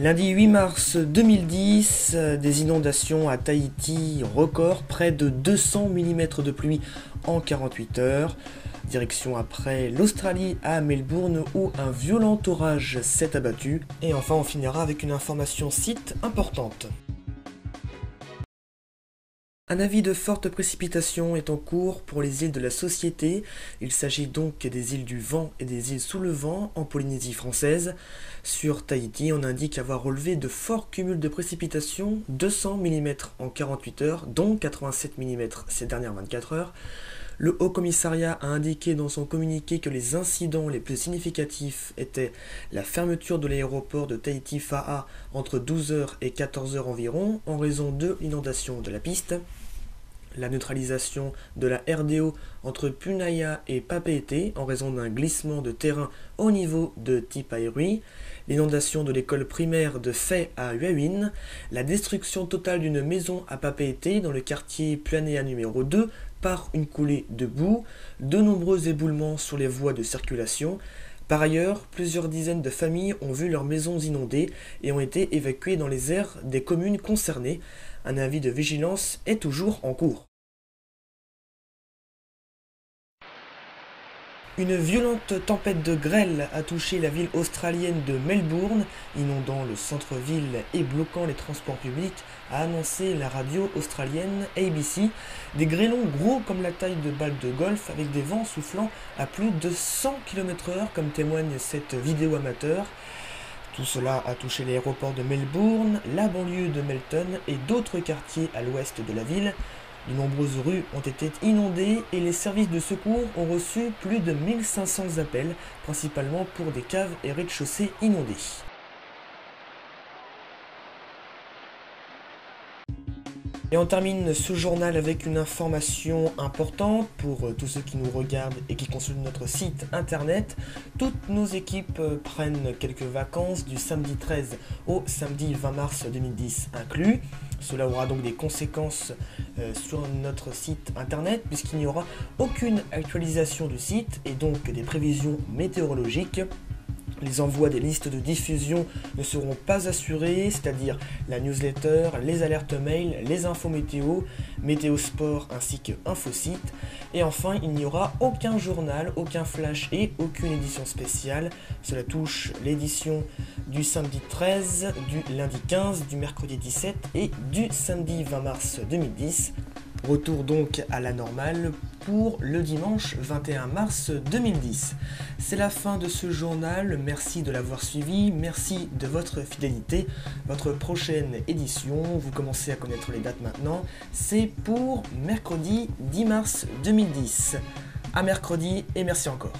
Lundi 8 mars 2010, des inondations à Tahiti, record, près de 200 mm de pluie en 48 heures. Direction après l'Australie à Melbourne où un violent orage s'est abattu. Et enfin on finira avec une information site importante. Un avis de forte précipitation est en cours pour les îles de la Société. Il s'agit donc des îles du Vent et des îles sous le vent en Polynésie française. Sur Tahiti, on indique avoir relevé de forts cumuls de précipitations, 200 mm en 48 heures, dont 87 mm ces dernières 24 heures. Le Haut Commissariat a indiqué dans son communiqué que les incidents les plus significatifs étaient la fermeture de l'aéroport de Tahiti-Fa'a entre 12h et 14h environ en raison de l'inondation de la piste, la neutralisation de la RDO entre Punaia et Papeete en raison d'un glissement de terrain au niveau de Tipairui, l'inondation de l'école primaire de Fai à Huahuin, la destruction totale d'une maison à Papeete dans le quartier Planea numéro 2 par une coulée de boue, de nombreux éboulements sur les voies de circulation. Par ailleurs, plusieurs dizaines de familles ont vu leurs maisons inondées et ont été évacuées dans les aires des communes concernées. Un avis de vigilance est toujours en cours. Une violente tempête de grêle a touché la ville australienne de Melbourne, inondant le centre-ville et bloquant les transports publics, a annoncé la radio australienne ABC. Des grêlons gros comme la taille de balles de golf avec des vents soufflant à plus de 100 km/h comme témoigne cette vidéo amateur. Tout cela a touché l'aéroport de Melbourne, la banlieue de Melton et d'autres quartiers à l'ouest de la ville. De nombreuses rues ont été inondées et les services de secours ont reçu plus de 1500 appels, principalement pour des caves et rez-de-chaussée inondés. Et on termine ce journal avec une information importante pour tous ceux qui nous regardent et qui consultent notre site internet. Toutes nos équipes prennent quelques vacances du samedi 13 au samedi 20 mars 2010 inclus. Cela aura donc des conséquences sur notre site internet puisqu'il n'y aura aucune actualisation du site et donc des prévisions météorologiques. Les envois des listes de diffusion ne seront pas assurés, c'est-à-dire la newsletter, les alertes mail, les infos météo, météo sport ainsi que infosite. Et enfin, il n'y aura aucun journal, aucun flash et aucune édition spéciale. Cela touche l'édition du samedi 13, du lundi 15, du mercredi 17 et du samedi 20 mars 2010. Retour donc à la normale pour le dimanche 21 mars 2010. C'est la fin de ce journal, merci de l'avoir suivi, merci de votre fidélité. Votre prochaine édition, vous commencez à connaître les dates maintenant, c'est pour mercredi 10 mars 2010. À mercredi et merci encore.